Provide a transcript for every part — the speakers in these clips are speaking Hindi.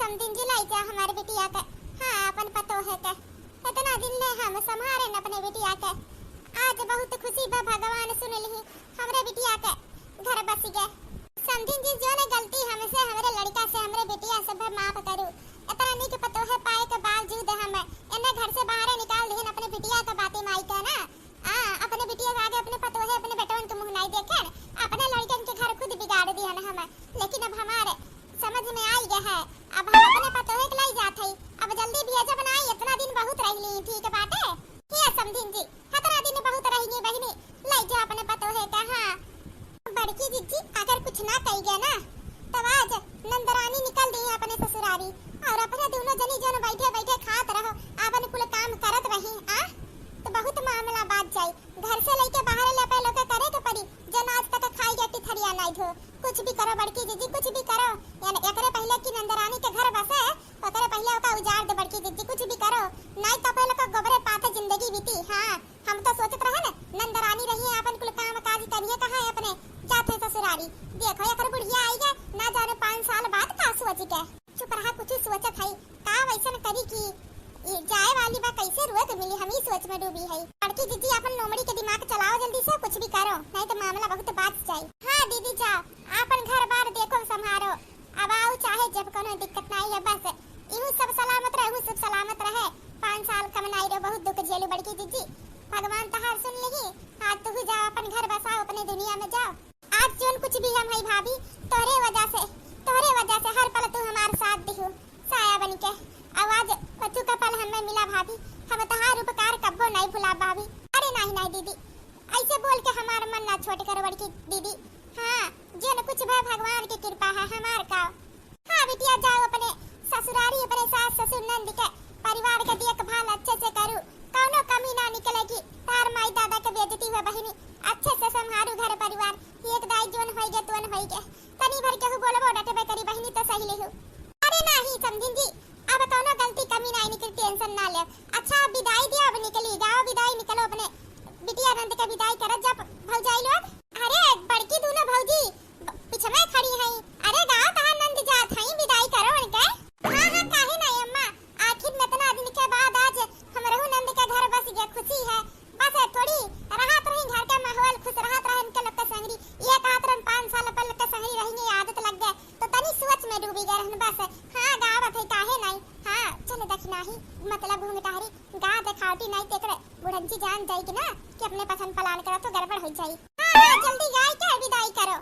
समझिन जी लाई जा हमारे बिटिया के। हाँ अपन पतो है के इतना दिन ले हम संभारे न अपने बिटिया के। आज बहुत खुशी बा भगवान सुन ली हमरे बिटिया के घर बस गए। समझिन जी जो ने गलती हमसे हमरे लड़का से हमरे बिटिया से माफ करू। इतना नहीं के पतो है पाए के बावजूद हम इन्हें घर से बाहर निकाल दिए अपने बिटिया का बातें माई का ना। अपने बिटिया के आगे अपने पतो है अपने बेटवन के मुंह नहीं देखे अपने लड़कन के घर खुद बिगाड़ दिया ना हम। लेकिन अब हमारे समझ में आई गया है अब हम अपने पतो है लाई जात है। अब जल्दी भेजा बनाई इतना दिन बहुत रह ली ठीक बाटे ये समझिन जी इतना दिन बहुत रहेंगी बहनी लाई जा अपने पतो है का। हाँ बड़की जीजी अगर कुछ ना कही गया ना तब आज नंदरानी निकल दी अपने ससुरारी और अपने दोनों जनी जन बैठे बैठे खात रहो अपन कुल काम करत रही। तो बहुत मामला बात जाई घर से लेके बाहर ले पे लोग करे के पड़ी जन आज तक खाई गया टिथरिया नहीं धो कुछ भी करो बड़की जीजी कुछ भी करो यानी एकरे पहले की नंदरानी के घर बसे ओकरे पहले ओका उजाड़ दे बड़की जीजी कुछ भी करो नहीं तो पहले का गोबरे पाते जिंदगी बीती। हाँ हम तो सोचत रहे ना नंदरानी रही अपन कुल काम काज करिए कहां है अपने जाते ससुरारी देखो एकर बुढ़िया आई गए ना जाने 5 साल बाद का सोच के चुप रहा कुछ सोचत है का वैसन करी की जाए वाली बा कैसे रोक मिली हम ही सोच में डूबी है। लड़की दीदी अपन लोमड़ी के दिमाग चलाओ जल्दी से कुछ भी करो नहीं तो मामला बहुत बात जाए। हाँ दीदी जाओ अपन घर बार देखो संभारो अब आओ चाहे जब कोनो दिक्कत नहीं है बस इहू सब सलामत रहे सब सलामत रहे 5 साल कम नहीं रहो बहुत दुख झेलू बड़की दीदी भगवान तहार सुन ली। आज तू जाओ अपन घर बसाओ अपने दुनिया में जाओ। आज जोन कुछ भी हम है भाभी तोरे वजह से हर पल तू हमारे साथ दिखू साया बन के आवाज पचू का पल हमें मिला भाभी हम तहार उपकार कब्बो नहीं भुला भाभी। अरे नहीं दीदी ऐसे बोल के हमारा मन ना छोट करो बड़की दीदी। हाँ जोन कुछ भी भगवान की कृपा है हमार का। हाँ बिटिया जाओ अपने ससुरारी अपने सास ससुर नंद के परिवार के देखभाल अच्छे से करू कौनो कमी ना निकलेगी। तार माई दादा के बेइज्जती हुए बहिनी अच्छे से संभारू घर परिवार एक दाई जोन होइगे तोन होइगे तनी भर के बोलबो डटबे करी बहिनी तो सही लेहु। अरे नहीं समझिन जी अब कौनो गलती कमी नहीं निकल टेंशन ना ले। अच्छा विदाई दिया अब निकली जाओ विदाई निकलो अपने बिटिया नंद के विदाई कर जब भौजाई लोग। अरे बड़की दोनों भौजी पीछे में खड़ी हैं। अरे गाओ कहां नंद जात हैं विदाई करो उनके। हां काहे नहीं अम्मा आखिर में इतना दिन के बाद आज हम रहू नंद के घर बस गया खुशी है बस थोड़ी राहत रही घर का माहौल खुश राहत रहे इनके लोग के संगरी ये कातरन 5 साल पहले के संगरी रहेंगे आदत लग गए तो तनी सोच में डूबी गए रहन बस। हां गावत है काहे नहीं। हां चलो देखना ही मतलब घूंघटारी गा देखावटी नहीं तेकरे बुढ़ंची जान जाई कि ना कि अपने पसंद पलान करो तो गड़बड़ हो जाई। हां जल्दी गाय के विदाई करो।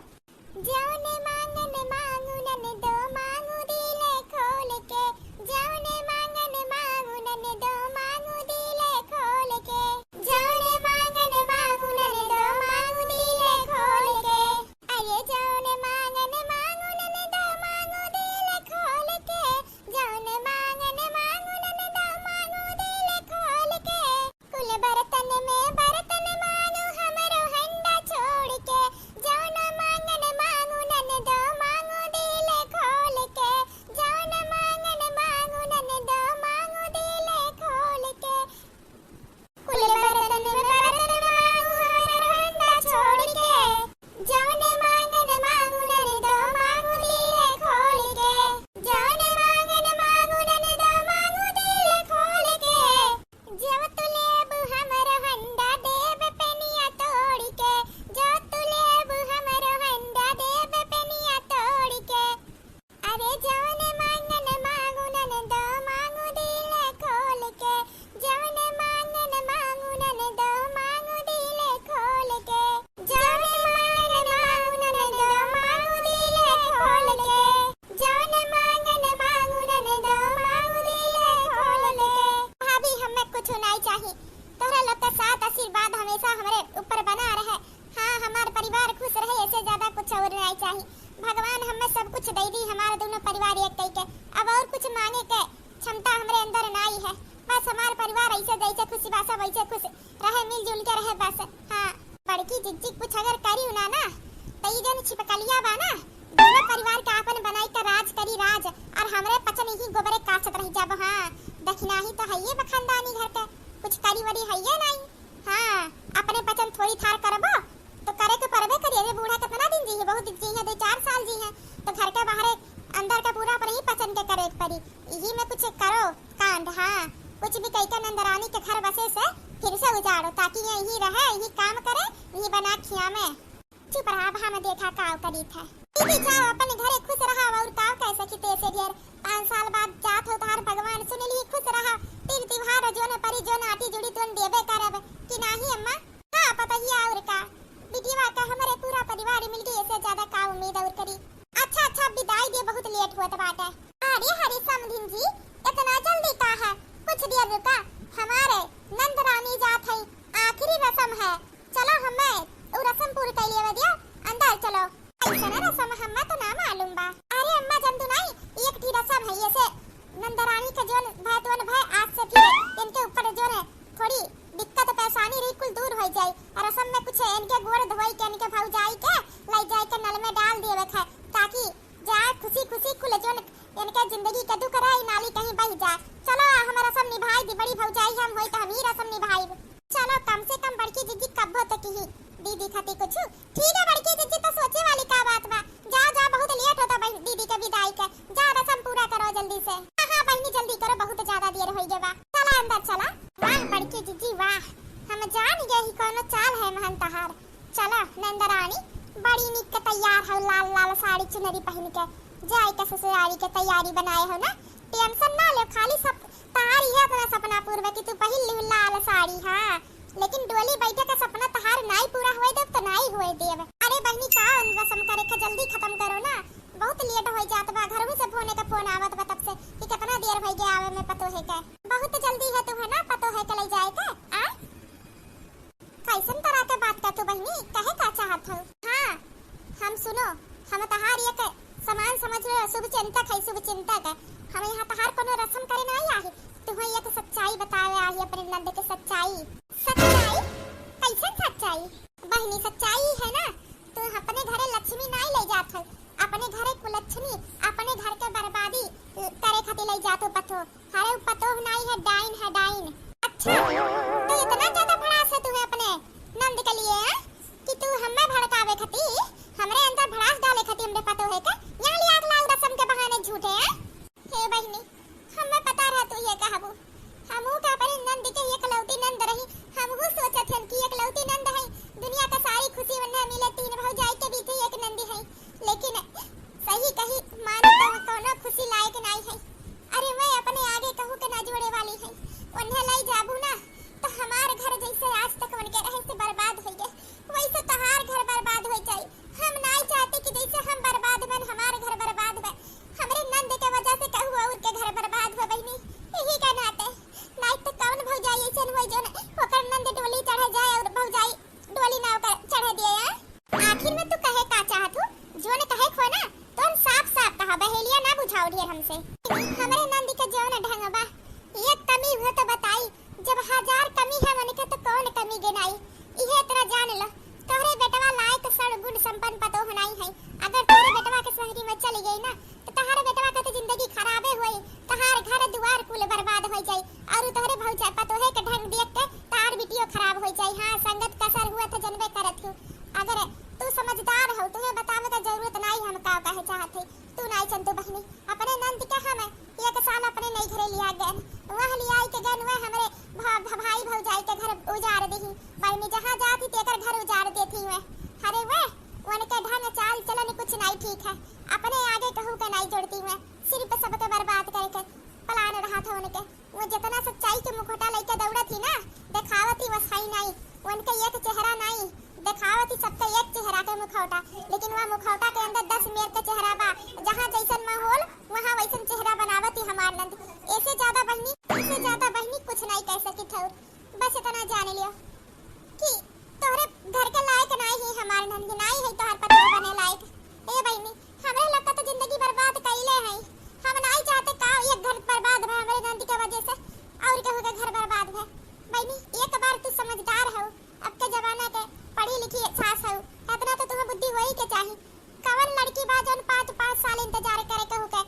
जौने मांगन मांगू नन दो मांगू दिले खोल के जौने मांगन मांगू नन दो मांगू दिले खोल के जौने मांगन मांगू नन दो मांगू दिले खोल के। अरे जौने मांगन मांगू नन दो मांगू दिले खोल के जौने मांगन मांगू नन दो मांगू दिले खोल के कुल बर्तन में बर्तन मांगू हमरो हंडा छोड़ के जौन मांगन मांगू नन दो मांगू दिले खोल के जौन मांगन मांगू नन दो मांगू दिले खोल के कुल बर्तन में बर्तन मांगू हमरो हंडा छोड़ के जौन मांगन मांगू नन दो मांगू दिले खोल के जौन मांगन मांगू नन दो मांगू दिले खोल के जब तू लेब हमरो हंडा देब पेनिया तोड़ के जो तू लेब हमरो हंडा देब पेनिया तोड़ के। अरे जौन मांगन मांगू नन दो मांगू दिले खोल के जौन मांगन मांगू नन दो मांगू दिले खोल के जौन मांगन मांगू नन दो मांगू दिले खोल के जौन मांगन मांगू नन दो मांगू दिले खोल के। भाभी हमें कुछ नहीं चाहिए तोरा लोग का साथ आशीर्वाद हमेशा हमारे ऊपर बना रहे। हाँ हमारा परिवार खुश रहे ऐसे ज्यादा कुछ और नहीं चाहिए। भगवान हमें सब कुछ दे दी हमारे दोनों परिवार एक कई के अब और कुछ मांगे के क्षमता हमारे अंदर नहीं है। बस हमारा परिवार ऐसे जैसे खुशी बासा वैसे खुश रहे मिलजुल के रहे बस। हाँ बड़की जिज्जी कुछ अगर करी ना तो ये जन छिपकलिया बा ना दोनों परिवार का अपन बनाई का राज करी राज और हमरे पचन ही गोबरे काचत रही जब। हाँ दखना ही तो है ये बखंदानी घर के कुछ करी वरी है ये नहीं। हाँ अपने पचन थोड़ी थार करबो तो करे के परबे करिए। बूढ़ा कितना दिन जी है बहुत जी है 2-4 साल जी है तो घर के बाहर अंदर का पूरा पर ही पसंद के करे परी यही में कुछ करो कांड। हाँ कुछ भी कहीं का नंदरानी के घर बसे से फिर से उजाड़ो ताकि ये यही रहे यही काम करे यही बना खिया में। चुप रहा हम देखा काव करी था। दीदी जाओ अपने घरे खुश रहा और काव कैसे की तेसे ढेर 5 साल बाद जात हो तार भगवान सुन ली खुश रहा। तीन त्योहार जो ने परी जो नाटी जुड़ी तुम देबे करब कि नाही अम्मा। हां पता ही और का बिटिया का हमारे पूरा परिवार मिल गई इससे ज्यादा का उम्मीद और करी। अच्छा विदाई दे बहुत लेट हुआ बाटे। अरे हरी समधिन जी इतना जल्दी का है कुछ देर रुका हमारे नंदरानी जात है आखिरी रस्म है चलो हमें वो रस्म पूरी कर लिए दिया अंदर चलो। ऐसा ना रस्म हमें तो ना मालूम बा। अरे अम्मा जम तो नहीं एक ही रस्म है ये से नंदरानी का जो भाई तो भाई आज से फिर इनके ऊपर जो है थोड़ी दिक्कत परेशानी रही कुल दूर हो जाए और रस्म में कुछ इनके गोड़ धोई के इनके भाव जाई के ले जाए के नल में डाल देवे है ताकि जाए खुशी खुल जो इनके जिंदगी के दुख रही नाली कहीं बह जाए। चलो हमारा सब निभाई दी बड़ी भौजाई हम होई तो हम ही रस्म निभाई। चलो कम से कम बड़की जीजी कब हो तक ही दीदी खाती कुछ ठीक है बड़की जीजी तो सोचे वाली का बात बा। जा बहुत लेट होता बहन दीदी के विदाई के जा रस्म पूरा करो जल्दी से। हां बहनी जल्दी करो बहुत ज्यादा देर होई गवा। चला अंदर चला। वाह बड़की जीजी वाह हम जान गए ही कोनो चाल है महन तहार। चला नंदरानी बड़ी निक तैयार हो लाल साड़ी चुनरी पहन के जाए के ससुराली के तैयारी बनाए हो ना टेंशन ना ले खाली सब तहार ही अपना सपना पूरा कि तू पहन ली लाल साड़ी। हां लेकिन डोली बैठे का सपना तहार नहीं पूरा होए देव तो नहीं होए देव। अरे बहनी का रस्म करे के जल्दी खत्म करो ना बहुत लेट हो जात बा घर में से फोन आवत बा तब से कि कितना देर हो गया आवे में पतो है के बहुत जल्दी है तू है ना पतो है के ले जाए के। आ कैसन तरह के बात कर तू बहनी कहे का चाहत हो। हां हम सुनो हम तहार ये के समान समझ लो शुभ चिंतक है शुभ चिंतक है हम यहाँ तहार कोनो रस्म करे नहीं आई तुम्हें ये सच्चाई बतावे आई अपने नंद के सच्चाई कैसे सच्चाई बहनी सच्चाई है ना तू अपने घरे लक्ष्मी नहीं ले जात है अपने घरे कुलक्ष्मी अपने घर के बर्बादी करे खातिर ले जातो पतो हरे पतो नहीं है डाइन। अच्छा तो इतना ज्यादा भड़ास है तुम्हें अपने नंद के लिए कि तू हमें भड़कावे खातिर हमरे अंदर भड़ास डाले खातिर हमरे पतो है के यहाँ लिया लाल रस्म के बहाने झूठे हैं। हे बहनी हमें पता रहा तू ये कहबू हमहू का अपने नंद के एकलौती नंद रही हमहू सोचत हन कि एकलौती नंद है दुनिया का सारी खुशी वन्ने मिले तीन भौजाई के बीच एक नंदी है लेकिन सही कही मानो तो कोनो खुशी लायक नहीं है। अरे मैं अपने आगे कहूँ के ना जोड़े वाली है उन्हें लाई जाबू ना तो हमारे घर जैसे आज तक उनके रहे से बर्बाद हो गए वैसे तहार घर बर्बाद हो जाए। हम नहीं चाहते कि जैसे हम बर्बाद बन हमारे घर बर्बाद बन हमरे नंद के वजह से कहूँ और के घर बर्बाद हो बहनी यही का नाते नहीं तो कौन भौजाई ऐसे हो जो ओकर नंद डोली चढ़ जाए और भौजाई डोली ना ओकर चढ़ दिए। आखिर में तू कहे का चाहत हो जो ने कहे खो ना तो साफ कहा बहेलिया ना बुझाओ ढेर हमसे हमरे नंद के जो ने ढंग बा एक कमी हुआ तो बताई जब 1000 कमी है मन के तो कौन कमी गिनाई इहे तरह जान लो तोहरे बेटवा लायक सड़ गुण संपन्न पतो होनाई है अगर तोहरे बेटवा के शहरी में चली गई ना तो तहारे बेटवा के तो जिंदगी खराबे होई तहार घर द्वार कुल बर्बाद हो जाई और तोहरे भौजा पतो है के ढंग देख के तार बिटियो खराब हो जाई। हां संगत कसर हुआ तो जनबे करत हूं अगर तू समझदार हो तुम्हें बतावे का जरूरत नहीं हम का कहे चाहत है तू नहीं चंदू बहनी अपने नंद के हम एक साल अपने नहीं घरे लिया गन वहां लिया के गन वह हमरे भाई भौजाई के घर उजाड़ देही बहनी जहां जाती तेकर घर उजाड़ देती हुए। अरे वे उनके ढंग चाल चलन कुछ नहीं ठीक है अपने आगे कहूँ के नहीं जोड़ती हुए सिर्फ सबके बर्बाद करके प्लान रहा था उनके वो जितना सच्चाई के मुखौटा लेके दौड़ा थी ना दिखावती वो सही नहीं उनके एक चेहरा नहीं दिखावती सबका एक चेहरा के मुखौटा लेकिन वह मुखौटा के अंदर 10 मेर के चेहरा बा जहाँ जैसन माहौल वहाँ वैसन चेहरा बनावती हमार नंद ऐसे ज्यादा बहनी कुछ नहीं कह सकी थोर बस इतना जान लियो कि तोहरे घर के लायक नहीं है हमार नंद नहीं है तोहर पति बने लायक। ए बहनी हमरे लोग का तो जिंदगी बर्बाद कइले है हम नहीं चाहते का एक घर बर्बाद भे हमरे नंद के वजह से और कहू के घर बर्बाद भे। बहनी एक बार तू समझदार हो अब के जमाना के पढ़ी लिखी सास हो इतना तो तुम्हें बुद्धि होई के चाहिए कवन लड़की बा जौन 5 साल इंतजार करे कहू के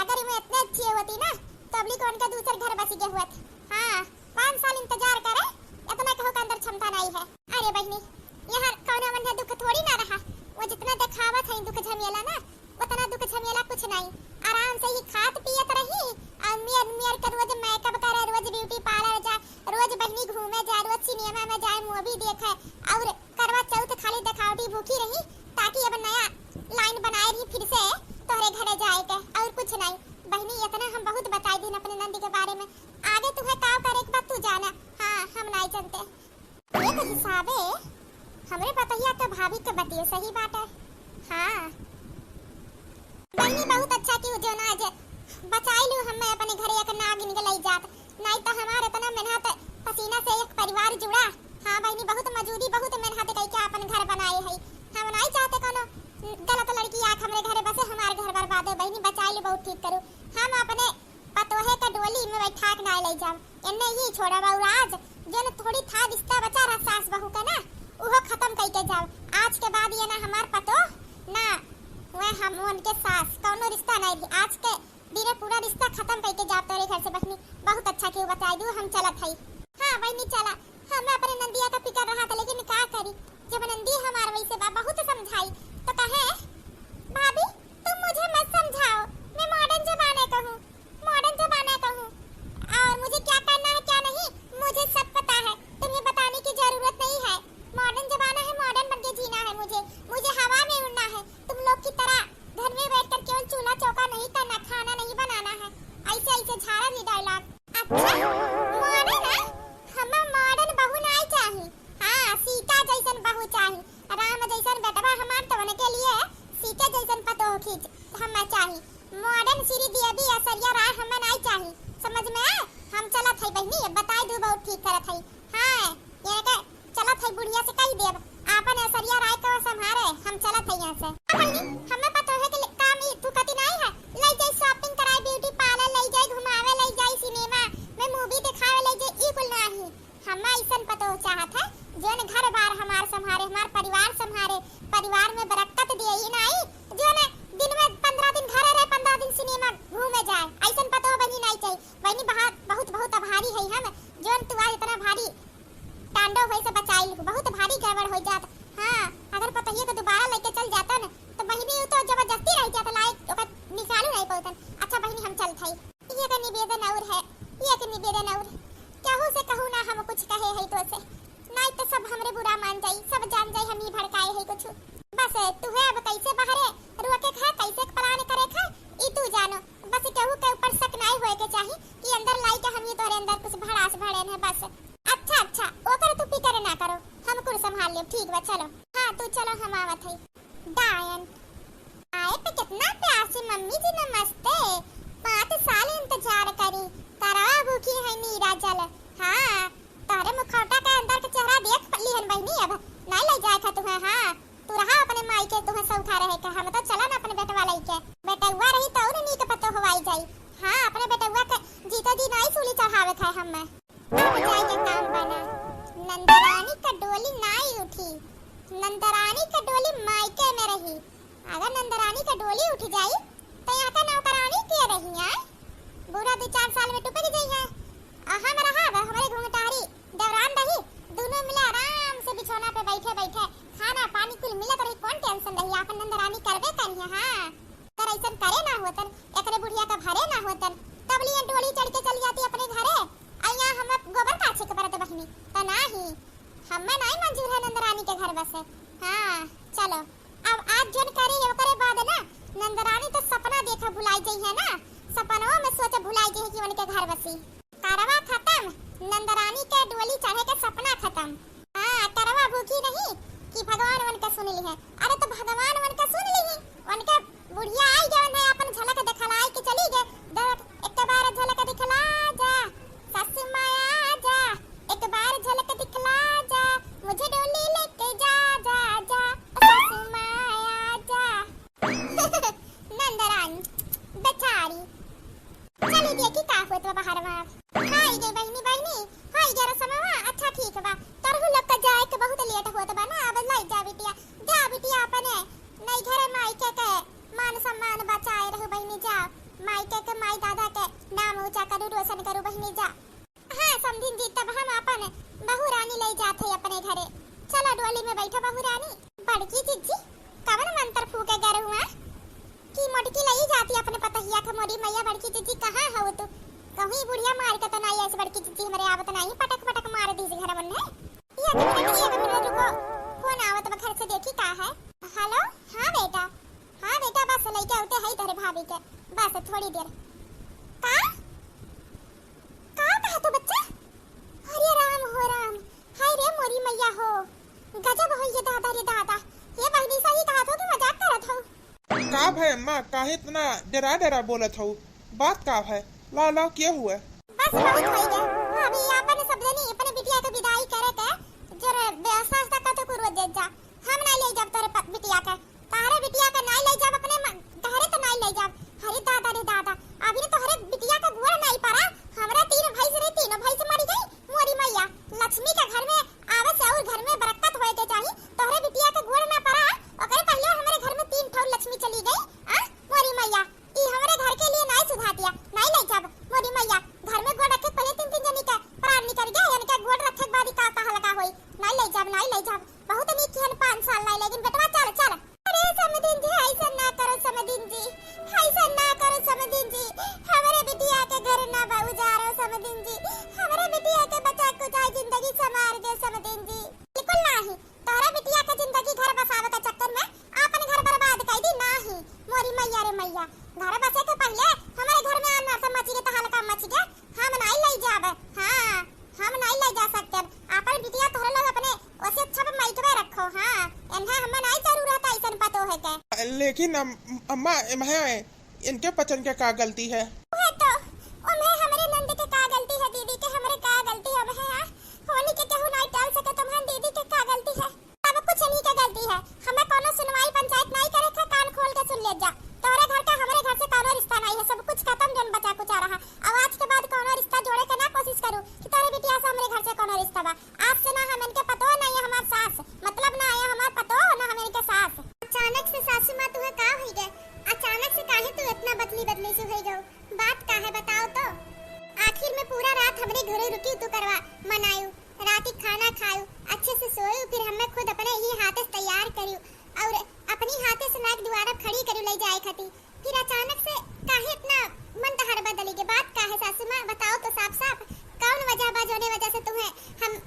अगर मैं इतने अच्छी होती ना तो अबली कौन का दूसरे घर बस के हुआ। हां 5 साल इंतजार करे इतना कहू के अंदर क्षमता नहीं है। अरे बहनी यहाँ कौन मन दुख थोड़ी ना रहा वो जितना दिखावत है दुख झमेला ना वो उतना दुख झमेला कुछ नहीं, आराम से ही खात पियत रही। अम्मी का रोज मेकअप करे, रोज ब्यूटी पार्लर जाए, रोज बहनी घूमे जाए, रोज सिनेमा में जाए, मूवी देखे और करवा चौथ खाली दिखावटी भूखी रही ताकि अब नया लाइन बनाए रही फिर से तोहरे घरे जाए के, और कुछ नहीं। बहनी इतना हम बहुत बताई दिन अपने नंदी के बारे में, आगे तुम्हें काव करे के बात तू जाना। हाँ हम नहीं जानते। एक हिसाबे हमरे बतैया तो भाभी के बतियो सही बात है। हाँ बहनी बहुत अच्छा की जो ना आज बचाई लू हमें अपने घरे एक नागिन के लई जात, नहीं तो हमारे इतना मेहनत पसीना से एक परिवार जुड़ा। हाँ बहनी बहुत मजूरी बहुत मेहनत कई के अपन घर बनाए है। हम नहीं चाहते कोनो गलत लड़की आके हमरे घरे बसे हमारे घर बर्बाद है। बहनी बचाई लू बहुत ठीक करू। हम अपने पतोहे का डोली में बैठा के ना ले जाम, इन्ने ही छोड़ा बाऊ आज जो न थोड़ी था रिश्ता बचा रहा सास बहू का ना वो खत्म कई के जाओ। आज के बाद ये ना हमार पतो ना वह हम उनके सास कोनो रिश्ता नहीं थी। आज के दिन पूरा रिश्ता खत्म कई के जाओ तेरे घर से। बहनी बहुत अच्छा क्यों बताई दू, हम चलत हई। हाँ बहनी चला। हम अपने नंदिया का फिकर रहा था लेकिन क्या करी, जब नंदी हमार वैसे बा बहुत समझाई तो कहे भाभी तुम मुझे मत समझाओ, मैं मॉडर्न जमाने का हूँ, मॉडर्न जमाने का हूँ और मुझे क्या करना है क्या नहीं मुझे सब पता है, तुम्हें बताने की जरूरत नहीं है। मॉडर्न जमाना है, मॉडर्न बनके जीना है मुझे हवा में उड़ना है। तुम लोग की तरह घर में बैठकर केवल चूल्हा चौका नहीं करना, खाना नहीं बनाना है। ऐसे ऐसे झाड़ा नहीं डायलॉग। अच्छा मॉडर्न है, हमें मॉडर्न बहू नहीं चाहिए। हाँ सीता जैसन बहू चाहिए, राम जैसन बेटवा हमार तो बने के लिए सीता जैसन पतो खींच हमें चाहिए। मॉडर्न श्री देवी असरिया राय हमें नहीं चाहिए, समझ में आए। हम चलत है बहनी बताई दू बहुत ठीक करत है। हाँ ये के चलत है बुढ़िया से कही देब आपन असरिया राय को संभारे, हम चलत है यहाँ से। बहनी हमें पतो है कि काम ही तू कति नहीं है, ले जाए शॉपिंग कराए, ब्यूटी पार्लर ले जाए, घुमावे ले जाए, सिनेमा में मूवी दिखावे ले जाए, ई कुल नहीं। हमें ऐसा पतो चाहत है जो न घर बार हमार संभारे, हमार परिवार संभारे, परिवार में बरकत दे, ई नहीं जो न दिन में 15 दिन घर रहे 15 दिन सिनेमा घूमे जाए, ऐसा पतो बनी नहीं चाहिए। बहनी बहुत आभारी है हम जो तू आज इतना भारी तांडव होई से बचाई, बहुत भारी गड़बड़ हो जात। हाँ अगर पतहिए को दोबारा लेके चल जाता न तो बहनी तो जबरदस्ती रह जाता लायक ओकर निकालू नहीं पौतन। अच्छा बहनी हम चलत हई। ये का निवेदन और है, ये का निवेदन और कहू से कहू ना हम कुछ कहे है तो से नहीं तो सब हमरे बुरा मान जाई, सब जान जाई हम ही भड़काए है कुछ। बस तू है अब कैसे बाहरे रुके खा कैसे प्लान करे खा ई तू जानो। बस कहू के ऊपर शक नहीं होए के चाहिए कि अंदर लाई के हम ये तोरे अंदर कुछ भड़ास भड़ेन है बस। अच्छा ओकर तू फिकर ना करो, हम कुछ संभाल ले। ठीक बा चलो। हाँ तू चलो हम आवत है। डायन आए पे कितना प्यार से मम्मी जी नमस्ते, 5 साल इंतजार करी, करवा भूखी है नीरा जल। हाँ तारे मुखौटा का अंदर का चेहरा देख लिहन बहनी अब नहीं ले जाए खा तुम्हें। हाँ तू रहा अपने माई के तुम्हें सौखा रहे का, हम तो चला ना अपने बेटवा लई के, बेटवा रही तो और नी के पतो हवाई जाई। हाँ अपने बेटवा के जीता जी नहीं सूली चढ़ावे खाए हम जाए के काम बना। नंदरानी का डोली नहीं उठी, नंदरानी का डोली मायके में रही। अगर नंदरानी का डोली उठ जाई तो यहाँ का नौकरानी के रही है बुरा 2-4 साल में टुपरी गई है। हम रहा हमारे घूंघटारी दौरान रही, दोनों मिले आराम से बिछौना पे बैठे बैठे खाना पानी कुल मिलत रही, कौन टेंशन रही। अपन नंदरानी करबे करी है। हाँ कर ऐसा करे ना होतन एकरे बुढ़िया का भरे ना होतन तब लिए डोली चढ़ के चली जाती अपने घरे। अइया हम गोबर काछे के परत बहिनी त नाही हमें नहीं मंजूर है नंदरानी के घर बसे। हाँ चलो अब आज जोन करे ये करे बाद ना नंदरानी तो सपना देखा भुलाई गई है ना, सपनों में सोचे भुलाई गई है कि उनके घर बसी। करवा खत्म, नंदरानी के डोली चढ़े के सपना खत्म। हाँ करवा भूखी नहीं कि भगवान उनका सुन ली है। अरे तो भगवान उनका सुन ली है, उनके बुढ़िया आई जवन है अपन झलक दिखलाई के चली गए। एक बार झलक दिखला जा सस माया जा, एक बार झलक दिखला जा मुझे डोली लेके जा जा जा सस माया जा। नंदरानी बेचारी चली देखी का होत बाहर में। हाय गे बहनी हाय गे रसमवा अच्छा ठीक बा तरहु लोग का जाए के बहुत लेट होत बा ना। अब लाई जा बिटिया अपने नहीं घरे मायके के मान सम्मान बचाए रहू बहनी जा, मायके के माई दादा के नाम ऊंचा करू रोशन करू बहनी जा। हाँ समझिन जी तब हम अपन बहू रानी ले जाते अपने घरे। चला डोली में बैठो बहू रानी। बड़की जीजी कवन मंत्र फूके गर हुआ की मटकी लई जाती अपने पतहिया के मोरी मैया बड़की जीजी कहां हो तू कहीं बुढ़िया मार के तो नहीं ऐसे बड़की जीजी हमरे आवत नहीं पटक पटक मार दी घर मन में ये एक मिनट रुको फोन आवत बा घर से देखी का है हेलो हां बेटा बस लइके आते है तेरे भाभी के बस थोड़ी देर का कहा तू बच्चा अरे राम हो राम हाय रे मोरी मैया हो गजब हो ये दादा ये बहनी सही कहा तो कि मजाक करत हो का है अम्मा काहे इतना डरा बोलत हो बात का है लाओ क्या हुआ बस बहुत हो गया अभी अपन सब जनी अपने बिटिया के विदाई करे के जरा व्यवस्था तक तो कर दे जा हम नहीं ले जाब तोरे बिटिया के तारे बिटिया के नहीं ले जाब अपने घरे तो नहीं ले जाब अरे दादा अभी ने तोहरे बिटिया का गोड़ नहीं पड़ा हमरा तीन भाई से तीनों भाई से मरी गई मोरी मैया लक्ष्मी के घर में आवे से और घर में बरकत होए के चाहिए तोहरे बिटिया के गोड़ ना पड़ा ओकरे पहले हमारे घर में 3 ठो लक्ष्मी चली गई आ मोरी मैया ई हमारे घर के लिए नहीं सुधा दिया नहीं ले जाब मोरी मैया घर में गोड़ रखे पहले 3 जनी के प्राण निकल गया यानी के गोड़ रखे के बाद का लगा होई नहीं ले जाब बहुत नीक हन 5 साल नहीं लेकिन बेटवा चल अरे समदीन जी ऐसा ना करो समदीन जी हमारे बिटिया के घर ना बाबू जा रहे समदीन जी हमारे बिटिया के बच्चा को चाहे जिंदगी संवार दे समदीन जी बिल्कुल नहीं तोरा बिटिया के जिंदगी घर बसावे के चक्कर में अपन घर बर्बाद कर दी नहीं मोरी मैया रे मैया घर बसे के पहले हमारे घर में आना तो मची के तो हल्का मच गया हम नहीं ले जाबे हां हम नहीं ले जा सकते अपन बिटिया तोहरे लोग अपने ओसे अच्छा माइक में रखो हां एन्हा हम नहीं जरूरत है ऐसन पतो है के लेकिन अम्मा इनके पचन के का गलती है तो उन्हें हमारे नंद के का गलती है दीदी के हमारे का गलती है हां होनी के केहू नहीं टाल सके तुम्हारी दीदी के का गलती है अब कुछ नहीं का गलती है हमें कोनो सुनवाई पंचायत नहीं करे था कान खोल के सुन ले जा तोरे घर का हमारे घर से कोनो रिश्ता नहीं है सब कुछ खत्म जन बचा कुछ आ रहा अब आज के बाद कोनो रिश्ता जोड़े के ना कोशिश करूं कि तेरे बिटिया से हमारे घर से कोनो रिश्ता बा आज से ना हम इनके पतो नहीं है हमार सास मतलब ना है हमार पतो ना हम इनके सास अचानक से सासू मां तुम्हें का हो गए अचानक से काहे तू इतना बदली से हो गई बात का है बताओ तो आखिर में पूरा रात हमरे घरे रुकी तू करवा मनायू रात खाना खायू अच्छे से सोयू फिर हमें खुद अपने ही हाथ से तैयार करियो और अपनी हाथे से नाक द्वारा खड़ी करियो ले जाए खाती फिर अचानक से काहे इतना मन तहर बदली के बात का है सासू मां बताओ तो साफ कौन वजह बाजोने वजह से तुम्हें हम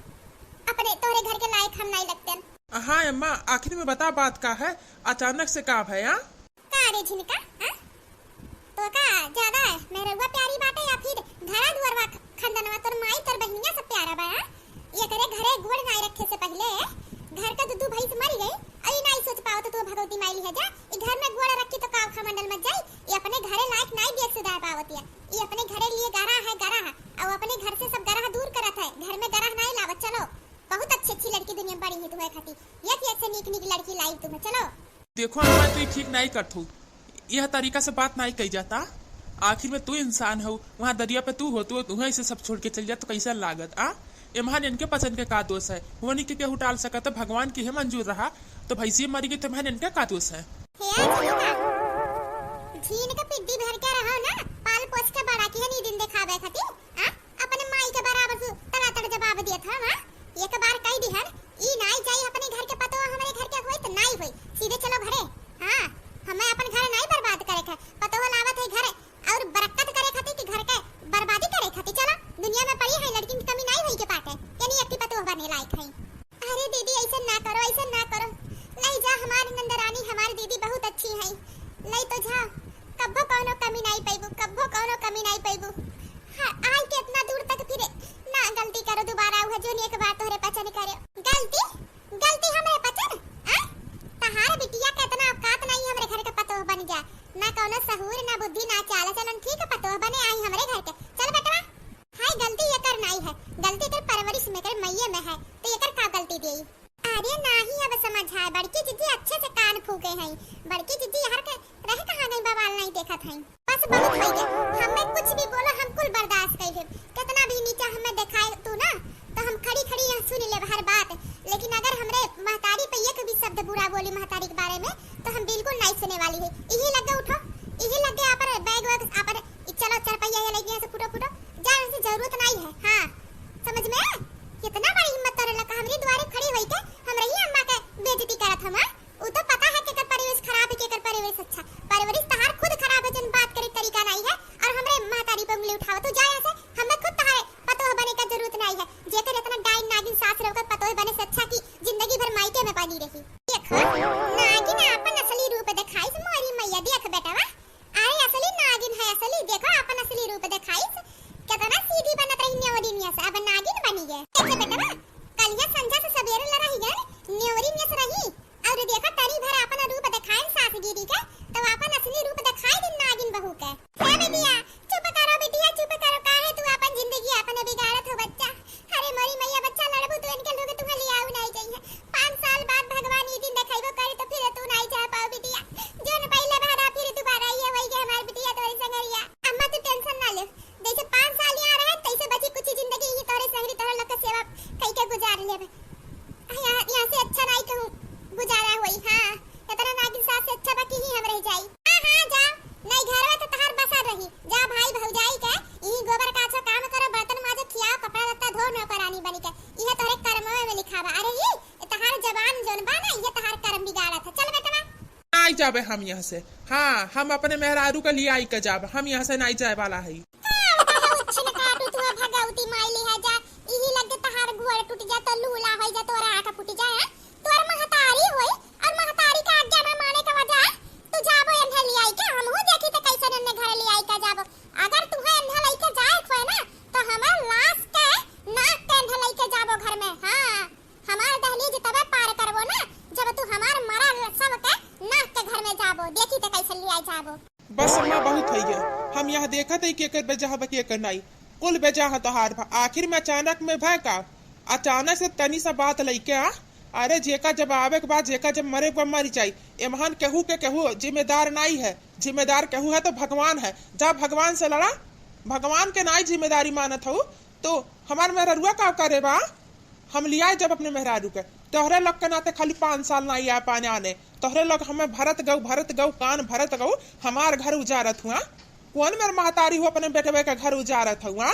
अपने तोरे घर के लायक हम नहीं लगते हाँ अम्मा आखिर में बता बात का है अचानक से का है का रे झिनका हां तो का ज्यादा है मेरे हुआ प्यारी बात है या फिर घरा दुआरवा खंदनवा तोर माई तोर बहनिया सब प्यारा बा ये करे घरे गोड़ नहीं रखे से पहले घर का दूधू भाई से मर गई अई नहीं सोच पाओ तो तू भगवती माई है जा ई घर में गोड़ रखी तो काव खमंडल में जाई ये अपने घरे लायक नहीं देख सुधा पावती है ये अपने घरे लिए गरा है और अपने घर से सब गरा दूर करत है घर में गरा नहीं लावत चलो बहुत अच्छी लड़की दुनिया में बड़ी है तुम्हें खाती एक से नीक लड़की लाई तुम्हें चलो देखो अम्मा तू ठीक नहीं करथू यह तरीका से बात नहीं कही जाता आखिर में तू इंसान हो वहाँ दरिया पे तू हो तो तुम्हें इसे सब छोड़ के चल जा तो कैसा लागत इम्हान इनके पसंद के का दोष है होनी के केहू टाल सका तो भगवान की है मंजूर रहा तो भैंसी मरी गई तो इनके का दोष है झीन का पिड्डी भर के रहो ना पाल पोस के बड़ा की नी दिन दिखावे खाती अपने माई के बराबर तड़ा जवाब दिया था हां एक बार कह दी है ई नहीं जाई अपने घर के पतो हमारे घर के होई तो नहीं होई सीधे चलो घरे हां हमें अपन घर नहीं बर्बाद करे के पतो लावत है घर और बरकत करे खाती कि घर के बर्बादी करे खाती चलो दुनिया में पड़ी है लड़की की कमी नहीं होई के पाटे यानी एक पतो बने लायक है अरे दीदी ऐसा ना करो नहीं जा हमारी नंदरानी हमारी दीदी बहुत अच्छी है नहीं तो जा कब्बो कोनो कमी नहीं पैबू हां आई के इतना दूर तक फिरे ना गलती करो दोबारा वो जो एक बार तोरे पचन करे गलती हमरे पचन तहार बिटिया के इतना औकात नहीं हमरे घर के पतो बन गया ना कोनो सहूर ना बुद्धि ना चाल चलन ठीक है पतो बने आई हमरे घर के चल बेटवा हाय गलती ये कर नहीं है गलती कर परवरिश में कर मैये में है तो ये कर का गलती देई अरे नहीं अब समझ आए बड़की जीजी अच्छे से कान फूके हैं बड़की जीजी हर के रह कहां गई बवाल नहीं देखा था बस बहुत हो गया हमें कुछ भी बोलो हम कुल बर्दाश्त कर ले कितना भी नीचे हमें दिखाए तू ना तो हम खड़ी यहां सुन ले हर बात लेकिन जाबे हम यहाँ से। हाँ, हम अपने मेहरारू के लिए आई के जाब, हम यहाँ से नहीं जाए वाला है। बस अम्मा बहुत है गया, हम यहाँ देखा थे कि एकर बेजा हवा के नहीं कुल बेजा है तोहार। आखिर में अचानक में भय का अचानक से तनी सा बात लइके आ। अरे जेका जब आवे के बाद जेका जब मरे को मरी जाये, एमहन केहू के केहू जिम्मेदार नहीं है। जिम्मेदार केहू है तो भगवान है। जब भगवान से लड़ा, भगवान के नहीं जिम्मेदारी मानत हो तो हमार मेहरुआ का करे बा। हम लिया जब अपने मेहरारू के, तोहरे लोग के नाते खाली 5 साल नहीं आ पाने आने, तोहरे लोग हमें भरत गौ कान भरत गौ हमार घर उजारत हुआ। कौन मेरे महतारी हो अपने बेटवे का घर उजारत हुआ।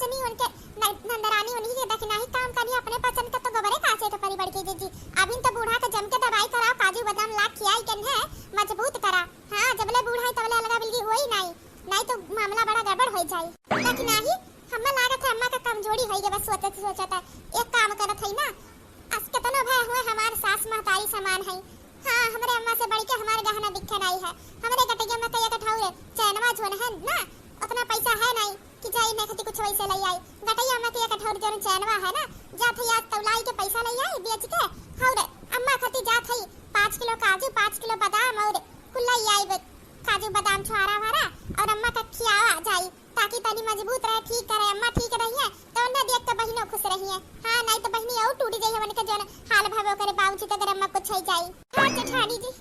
जनी उनके नंदरानी उन्हीं के देखना ही काम करनी अपने पसंद का तो गबरे काचे तो परिबड़ की जी अभी तो बूढ़ा के जम के दवाई कराओ काजू बादाम ला खियाई कन है मजबूत करा। हां जबले बूढ़ा तबले अलगा बिल्गी होई नहीं तो मामला बड़ा गड़बड़ हो जाई। लेकिन नहीं हमें लागत है अम्मा का कमजोरी होई के बस सोचता एक काम करत है ना आज कितनो भय हुए हमार सास महतारी समान है। हां हमरे अम्मा से बढ़ के हमार गहना दिखे नहीं है हमरे गटैया में कई कठाउरे चैनवा जोन है ना उतना पैसा है नहीं कि जाई मैं खती कुछ वैसे ले आई गटैया में कई कठाउर जोन चैनवा है ना जात है आज तौलाई के पैसा ले आई बेच के हौरे अम्मा खती जात है 5 किलो काजू 5 किलो बादाम और कुल्ला आई काजू बादाम छुआरा वारा और अम्मा का खियावा जाई ताकि तनी मजबूत रहे ठीक करे अम्मा ठीक रही है तो उन्हें देख के बहिनो खुश रही है। हां नहीं तो बहिनी और टूट जाई हमन के जोन हाल भावे करे बाबूजी तो अगर अम्मा कुछ हो जाई। हां जेठानी जी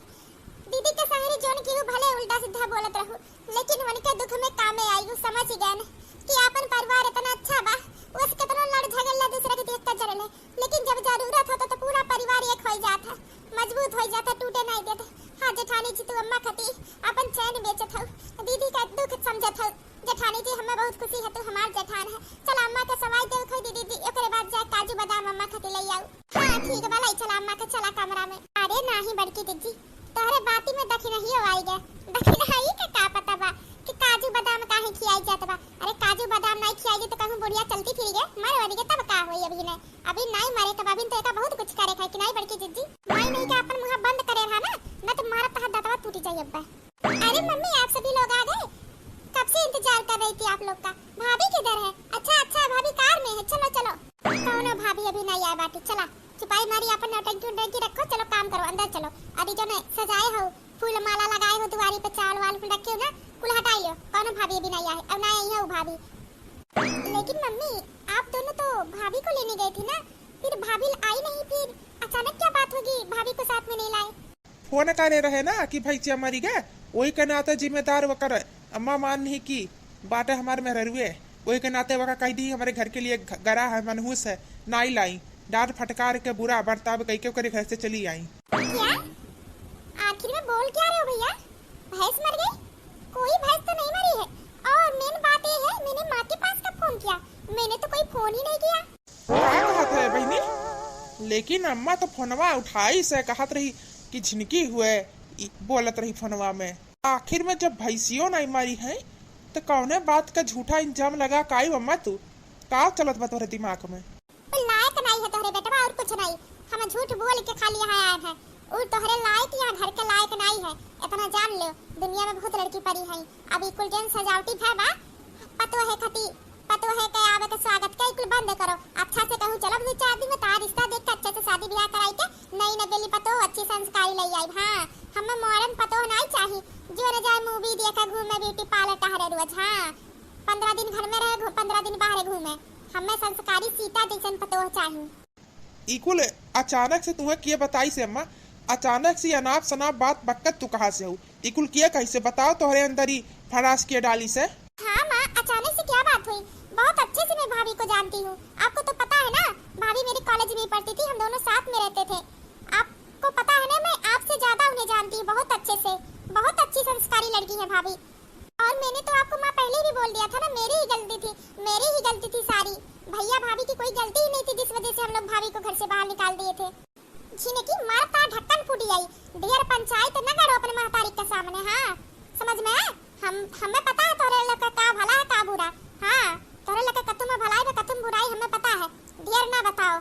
दीदी के सहेली जोन की भले उल्टा सीधा बोलत रहू लेकिन उनके दुख में कामे आई वो समझ गए कि अपन परिवार इतना अच्छा बा उस कितना लड़ झगड़ दूसरे के देखता जरले लेकिन जब जरूरत होता तो पूरा परिवार एक हो जाता मजबूत हो जाता टूटे नहीं देता। हां जेठानी जी तू अम्मा खती अपन चैन बेचत हो दीदी का दुख समझत हो जेठानी जी हमें बहुत खुशी है तू हमार जेठान है चल अम्मा के सवाई देव खो दीदी ओकरे बाद जाए काजू बादाम अम्मा खती ले आऊ। हां ठीक बा लाई चला अम्मा के चला कमरा में। अरे नाही बड़की दीदी तोहरे बाती में दखी नहीं हो आई गे दखी नहीं के का पता बा कि काजू बादाम काहे खियाई जात बा। अरे काजू बादाम नहीं खियाई तो कहूं बुढ़िया चलती फिर गे मर वनी के तब का होई अभी नहीं मरे तब अभी तो एका बहुत कुछ करे खाई कि नहीं बड़की दीदी मैं नहीं के अपन मुंह बंद करे रहा ना न तो मारा तह दातवा टूट जाई अब्बा। अरे मम्मी आप सभी लोग आ गए कब से इंतजार कर रही थी आप लोग का। भाभी किधर है। अच्छा भाभी कार में है चलो चलो। कौन भाभी अभी नहीं आया बाटी चला छुपाई मारी अपन नौटंकी रखो चलो काम करो अंदर चलो। अभी जो ने सजाए हो फूल माला लगाए हो दुआरी पे चावल वाल रखे हो ना कुल हटाई लो कौन भाभी अभी नहीं आए अब ना आई है वो भाभी। लेकिन मम्मी आप दोनों तो भाभी को लेने गए थे ना फिर भाभी आई नहीं फिर अचानक क्या बात होगी भाभी को साथ में नहीं लाए। फोन करे रहे ना कि भाई चे मरी गए वही के नाते जिम्मेदार वकर अम्मा मान नहीं की बाटे हमारे में रुए वही के नाते वका कह दी हमारे घर के लिए गरा है मनहूस है नाई लाई डांट फटकार के बुरा बर्ताव कह के ओकरे घर से चली आई। क्या आखिर में बोल क्या रहे हो भैया भैंस मर गई। कोई भैंस तो नहीं मरी है और मेन बात ये है मैंने माँ के पास कब फोन किया मैंने तो कोई फोन ही नहीं किया। क्या बात है बहनी लेकिन अम्मा तो फोनवा उठाई से कहत रही कि झिनकी हुए बोलत रही फोनवा में। आखिर में जब भैंसियों नहीं मारी है तो कौने बात का झूठा इंजाम लगा काई अम्मा तू का चलत बा तोरे दिमाग में। लायक नहीं है तोहरे बेटवा और कुछ नहीं हम झूठ बोल के खाली यहाँ आए हैं और तोहरे लायक यहाँ घर के लायक नहीं है इतना जान लो दुनिया में बहुत लड़की पड़ी है अभी कुल जन सजावटी है बा पतो है खती पतो है के आवे के स्वागत के कुल बंद करो अच्छा से कहूं चलो 2-4 दिन में तार रिश्ता देख के अच्छे से शादी ब्याह कराई के नई नवेली पतो अच्छी संस्कारी ले आई। हां हमें मॉडर्न पतो नहीं चाहिए जो न जाए मूवी देखा घूमे ब्यूटी पार्लर टहरे रोज। हां 15 दिन घर में रहे 15 दिन बाहर घूमे हमें संस्कारी सीता जैसन पतो चाहिए। इकुल अचानक से तुम्हें किए बताई से अम्मा अचानक से अनाप शनाप बात बक्कत तू कहां से हो इकुल किए कैसे बताओ तोहरे अंदर ही फरास के डाली से। हां मां अचानक से क्या बात हुई बहुत अच्छे से मैं भाभी को जानती हूँ आपको तो पता है ना भाभी मेरे कॉलेज में पढ़ती थी हम दोनों साथ में रहते थे आपको पता है ना मैं आपसे ज्यादा उन्हें जानती हूँ बहुत अच्छे से बहुत अच्छी संस्कारी लड़की है भाभी और मैंने तो आपको माँ पहले भी बोल दिया था ना मेरी ही गलती थी सारी भैया भाभी की कोई गलती ही नहीं थी जिस वजह से हम लोग भाभी को घर से बाहर निकाल दिए थे। झीने की मारता ढक्कन फूटी आई ढेर पंचायत न करो अपने महतारी के सामने। हाँ समझ में हमें पता है तोरे लोग का भला है का बुरा। हाँ तोरे लोग कतुम भलाई में कतुम बुराई हमें पता है ढेर ना बताओ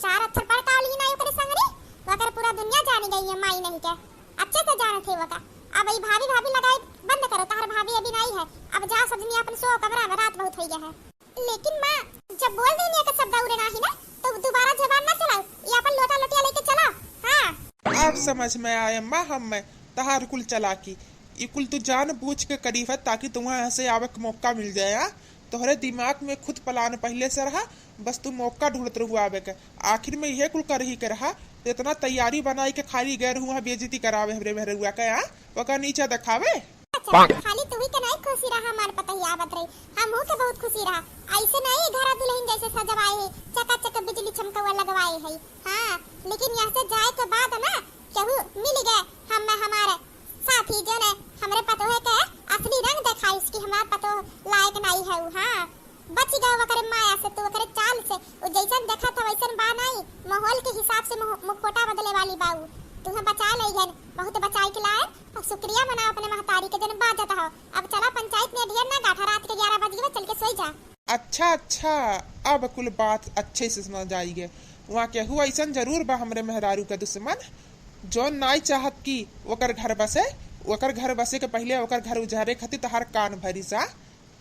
4 अक्षर पढ़ का ली ना ओकरे संगरी वकर पूरा दुनिया जान गई है माई नहीं के अच्छे से जाने थे वका। अब ये भाभी लगाई बंद करो तार भाभी अभी नहीं है अब जा सजनी अपन सो कमरा में रात बहुत हो गया है। लेकिन माँ जब बोल देनी का शब्द उड़े नहीं ना तो दोबारा जबान ना चलाओ ये अपन लोटा लोटिया लेके चलो। हाँ अब समझ में आया माँ हम तहार कुल चला की इकुल तू जान बूझ के करीब है ताकि तुम्हें से आवे मौका मिल जाए। तोहरे दिमाग में खुद प्लान पहले से रहा बस तू मौका ढूंढत रहू आवे के आखिर में यह कुल कर ही के रहा इतना तैयारी बनाई के खाली गैर हुआ बेइज्जती करावे हमरे में हुआ के ओका नीचे दिखावे। खाली तू ही के नहीं खुशी रहा हमार पता ही आवत रही हम हो के बहुत खुशी रहा ऐसे नहीं घर दुल्हन जैसे सजवाए है चकाचक बिजली चमकवा लगवाए है। हां लेकिन यहां से जाए के बाद ना केहू मिल गए हम हमारे साथी जो ने हमरे पतो है के असली रंग दिखाई इसकी हमार पतो लायक नहीं है। हां बच गए वकरे माया से, तू वकरे चाल से। वो जैसन देखा था वैसन बा नहीं, माहौल के हिसाब से मुखोटा बदले वाली बाऊ। तुम्हें बचा ले गन, बहुत बचाई के लाए। और शुक्रिया मनाओ अपने महतारी के जन बाजत हो। अब चला पंचायत में ढेर ना गाठा, रात के 11 बज गए, चल के सोई जा। अच्छा, अब कुल बात अच्छे से समझ आई है। वहाँ केहू ऐसा जरूर बा हमरे मेहरारू के दुश्मन, जो नाई चाहत की ओकर घर बसे, ओकर घर बसे के पहले ओकर घर उजारे खातिर तहार कान भरी सा।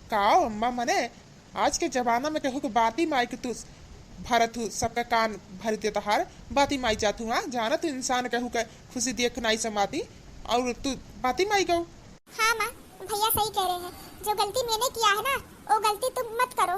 काओ अम्मा मने आज के जमाना में केहू के बाती माई के तू भरत हूँ, सबका कान भर दे तहार बाती माई जात हुआ। जाना तू इंसान केहू के खुशी देख नाई समाती और तू बाती माई गो। हाँ माँ, भैया सही कह रहे हैं। जो गलती मैंने किया है ना, वो गलती तुम मत करो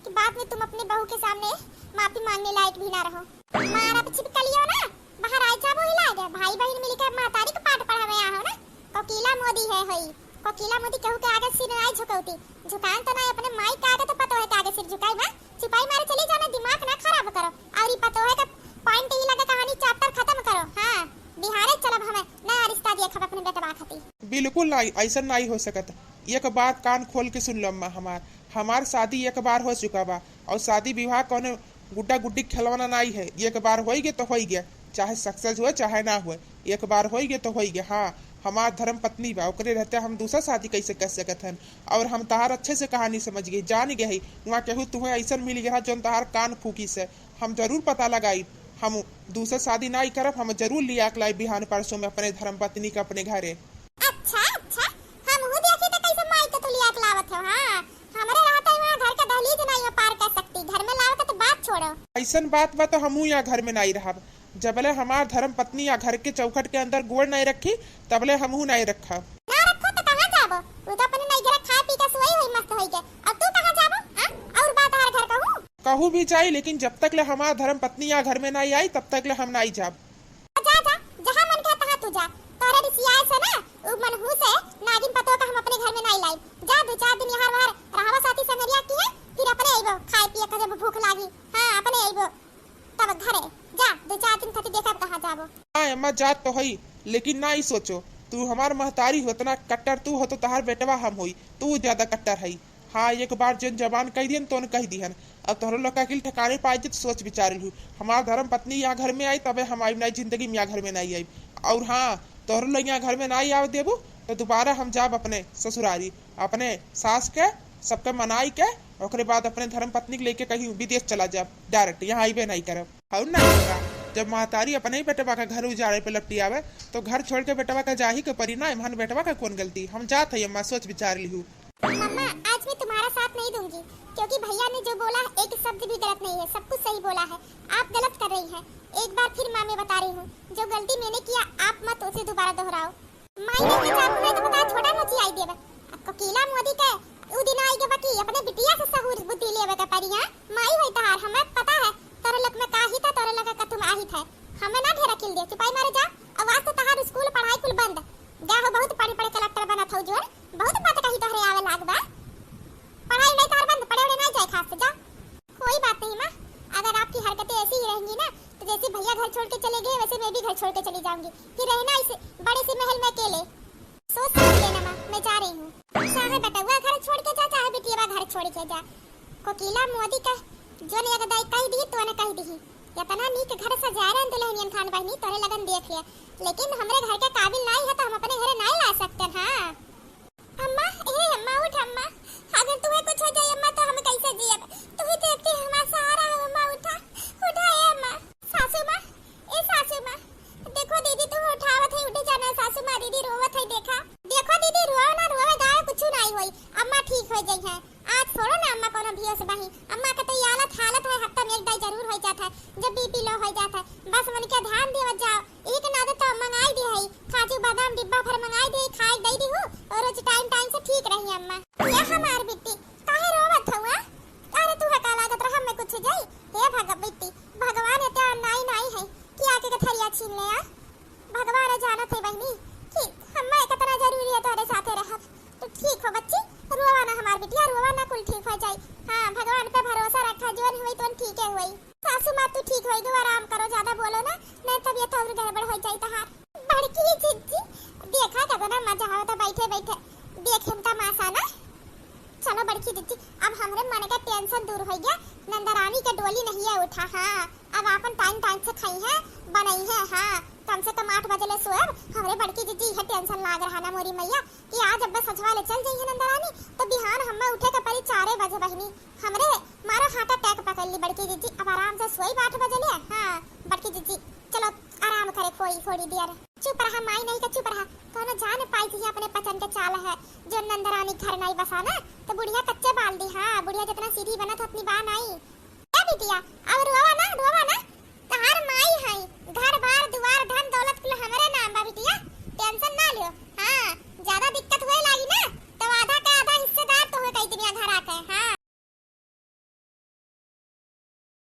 कि बाद में तुम अपने बहू के सामने माफी मांगने लायक भी ना रहो। मारा पीछे कलियो ना, बाहर आई जाबो हिला गए, भाई बहन मिलकर महतारी को पाठ पढ़ावे आ हो ना। कोकिला मोदी है होई, कोकिला मोदी कहू के आगे सिर आई झुकौती, झुकान तो ना अपने माई के आगे तो पतो है के आगे सिर झुकाई ना। सिपाही मारे चली जाना, दिमाग ना खराब करो। और ये पतो है का पॉइंट ही लगा, कहानी चैप्टर खत्म करो। हां बिहारे चलब हमें नया रिश्ता देखब अपने बेटवा खातिर। बिल्कुल नहीं, ऐसा नहीं हो सकत। एक बात कान खोल के सुन लो अम्मा, हमार शादी एक बार हो चुका बा और शादी विवाह कौन गुड्डा गुड्डी खिलवाना नहीं है। एक बार हो गए तो हो गया, चाहे सक्सेस हुए चाहे ना हुए, एक बार हो गए तो हो गया। हाँ हमार धर्म पत्नी बा, ओकरे रहते हम दूसरा शादी कैसे कर सकत हन। और हम तहार अच्छे से कहानी समझ गई, जान गई। वहाँ केहू तुम्हें ऐसा मिल गया जो तहार कान फूकी से, हम जरूर पता लगाई। हम दूसरा शादी नहीं करब, हम जरूर लिया लाई बिहान परसों में अपने धर्म पत्नी का अपने घरे। अच्छा हम हु देखी तो कैसे माई के तो लिया लावत हो। हां हमरे रहते वहां घर का दहलीज नहीं पार कर सकती, घर में लाओ तो बात छोड़ो। ऐसन बात बा तो हमू यहाँ घर में नहीं रहब। जबले हमार धर्म पत्नी या घर के चौखट के अंदर गोड़ नहीं रखी तबले हमू नहीं रखा। ना रखो तो कहां जाबो? तू तो अपने नहीं घर खा पी के सोई होई मस्त होई के, अब तू कहां जाबो? हां और बात हर घर कहू भी जाई, लेकिन जब तक ले हमार धर्म पत्नी या घर में नहीं आई तब तक ले हम नहीं जाब। जा जहां मन करे तहां तू जा। तोरे रिसिया से ना उ मनहू से नागिन पतो का हम अपने घर में नहीं लाई। जा 2-4 दिन यहाँ बाहर रहवा साथी संगरिया की है, फिर अपने आइबो खाए पिए के जब भूख लागी। हां अपने आइबो तब घरे जा, 2-4 दिन खातिर देखब कहां जाबो। हां अम्मा जात तो हई, लेकिन ना ही सोचो तू हमार महतारी हो तना कट्टर तू हो तो तहार बेटवा हम होई, तू ज्यादा कट्टर हई। हाँ एक बार जन जबान कह दियन तो कह दिहन। अब तोहरो लोग का ठिकाने पाए तो सोच विचार लू। हमार धर्म पत्नी यहाँ घर में आई तबे हम आई नहीं, जिंदगी में यहाँ घर में नहीं आई। और हाँ तोहरो लोग यहाँ घर में नहीं आवे देबू तो दोबारा हम जाब अपने ससुरारी, अपने सास के सबके मनाई के, और बाद अपने धर्म पत्नी के लेके कहीं विदेश चला जाब डायरेक्ट, यहाँ आईबे नहीं करब। और नहीं होगा जब महतारी अपने ही बेटवा का घर उजाड़े पे लपटी आवे तो घर छोड़ के बेटवा का जा ही के परी ना। हमारे बेटवा का कौन गलती, हम जात है अम्मा, सोच विचार ली हूँ। मम्मा आज मैं तुम्हारा साथ नहीं दूंगी, क्योंकि भैया ने जो बोला एक शब्द भी गलत नहीं है, सब कुछ सही बोला है। आप गलत कर रही हैं। एक बार फिर माँ मैं बता रही हूँ, जो गलती मैंने किया आप मत उसे दोबारा दोहराओ। माई ने चाकू में तो बता छोटा मोची आई देवे, कोकिला मोदी के उ दिन आई के बाकी अपने बिटिया से सहूर बुद्धि लेवे के परी। हां माई होई तहार, हमें पता है तोरे लोग में काही था, तोरे लोग का तुम आहित है। हमें ना ढेरा किल दे, चुपाई मारे जा। आवाज तो तहार स्कूल पढ़ाई कुल बंद, जा हो बहुत पढ़ी पढ़े कलेक्टर बना था जोर, बहुत बात कही तोहरे आवे लागबा। पढ़ाई नहीं तार बंद, पढ़े नहीं जाए खास से जा। कोई बात नहीं मां, अगर आपकी हरकतें ऐसी ही रहेंगी ना तो जैसे भैया घर छोड़ के चले गए वैसे मैं भी घर छोड़ के चली जाऊंगी। फिर रहना इस बड़े से महल में अकेले। सोच समझ लेना मां, मैं जा रही हूं। चाहे बेटवा घर छोड़ के जा, चाहे बिटिया घर छोड़ के जा। कोकिला मोदी का जो ने अगर दाई कह दी तो ने कह दी, इतना नीक घर सजा रहे दुल्हनियन खान बहनी, तोरे लगन देख लिया। लेकिन हमरे घर के काबिल नहीं है तो हम अपने घरे नहीं ला सकते। हां अम्मा ए अम्मा उठ अम्मा, अगर तुम्हें कुछ हो जाए अम्मा तो हम कैसे जियब? तू ही तो एक हमारा सहारा है अम्मा, उठा उठा ए अम्मा। सासू मां ए सासू मां देखो दीदी तुम उठावत है, उठ जाना सासू मां, दीदी रोवत है। देखो दीदी रोवा ना रोवे गाय कुछ नहीं होई, अम्मा ठीक हो जाई है। आज छोड़ो ना अम्मा कोनो भी से बही, अम्मा का तो हालत है हफ्ता में एक दाई जरूर हो जाता है जब बीपी लो हो जाता है। बस मन के ध्यान देवत जाओ। एक ना तो मंगाई दे है काजू बादाम डिब्बा भर मंगाई दे, खाई दे दी हूं और रोज टाइम से ठीक रही अम्मा। ये हमार बेटी काहे रोवत हुआ? अरे तू हका लागत रहा मैं कुछ जाई। हे भगवती भगवान इतना नहीं है कि आके के थरिया छीन ले। आ भगवान जानत है बहनी कि अम्मा कितना जरूरी है तोरे साथे रहब। तो ठीक हो बच्ची, रोवा ना हमार बिटिया, रोवा ना कुल ठीक हो जाई। हां भगवान पे भरोसा रखा, जोन हुई तो ठीक है हुई। सासू मां तू ठीक होई, आराम करो, ज्यादा बोलो ना नहीं तबीयत और गड़बड़ हो जाई तहार। बड़की चिज्जी देखा कितना मजा आवता बैठे बैठे देखेम तमाशा ना। चलो बड़की दीदी, अब हमरे मन का टेंशन दूर हो गया। नंदरानी के डोली नहीं है उठा। हाँ, अब अपन टाइम टाइम से खाई है, बनाई है। हाँ, कम से कम 8 बजे ले सोएब। हमरे बड़की दीदी है टेंशन लाग रहा ना मोरी मैया कि आज अब सजवा ले चल जाइए नंदरानी, तो बिहान हम्मा उठे के परी 4 बजे बहिनी। हमरे मारा हार्ट अटैक पकड़ ली बड़की दीदी, अब आराम से सोई 8 बजे ले। हाँ बड़की दीदी चलो आराम करे कोई थोड़ी देर। चुप रहा माई, नहीं तो चुप रहा। कोनो जान पाई थी अपने पसंद के चाल है जो नंदरानी घर नहीं बसा ना, तो बुढ़िया कच्चे बाल दी। हाँ, बुढ़िया जितना सीधी बना था उतनी बात नहीं। क्या बिटिया अब रोवा ना तहार माई है। घर बार दुआर धन दौलत कुल हमरे नाम बा बिटिया, टेंशन ना लियो। हाँ, ज्यादा दिक्कत